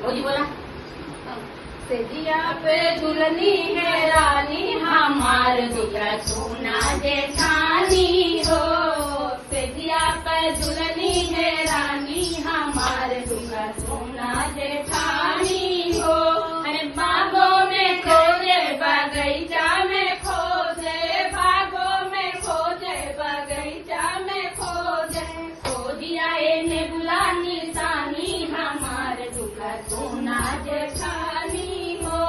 जी बोला सेजिया पे झुलनी है रानी हमार दुखा सोना जेठानी हो। सेजिया पे झुलनी है रानी हमार दुखा सोना जेठानी हो। अरे बागों में खोजे बगीचा में खोजे, बागों में खोजे बगीचा में खोजे, खोजिया ने बुला निशानी हमार दुखा सोना जेठानी हो।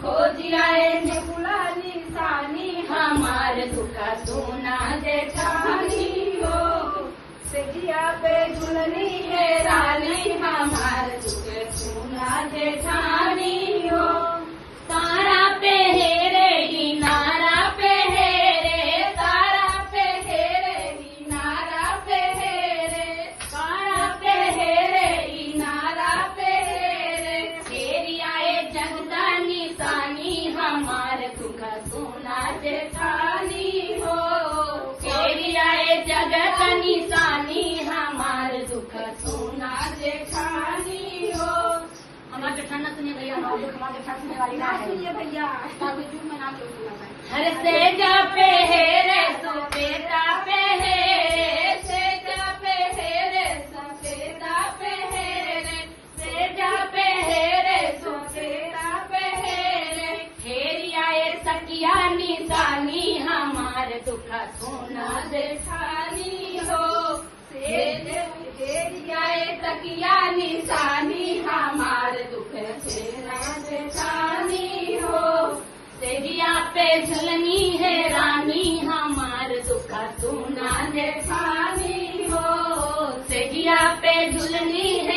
खोजिया ने बुला निशानी हमार दुखा सोना जेठानी हो। सेजिया पे झुलनी है रानी हमार दुखा सोना जेठानी हो। तारा पे हेरे किनारा पे हेरे, तारा पे हेरे किनारा पे हेरे, तारा पे हेरे किनारा पे हेरे, तेरी आए जगदा निशानी हमार दुखा सोना जेठानी हो। तेरी आए जगत निशानी हमार दुखा सोना जेठानी हो। हमारे जेठाना सुनिए भैया, हमारे जेठाना सुनने वाली ना सुनिए भैया। हर सेजा पे हेरे सफेदा पे हेरे, सेजा पे हेरे सफेदा पे हेरे, सेजा पे हेरे सफेदा पे हेरे, हेरी आए सकिया निशानी हमार दुखा सोना जेठानी हो। हेरी आए तकिया निशानी हमार दुख सोना जेठानी हो। सेजिया पे झुलनी है रानी हमार दुखा सोना जेठानी हो। सेजिया पे झुलनी है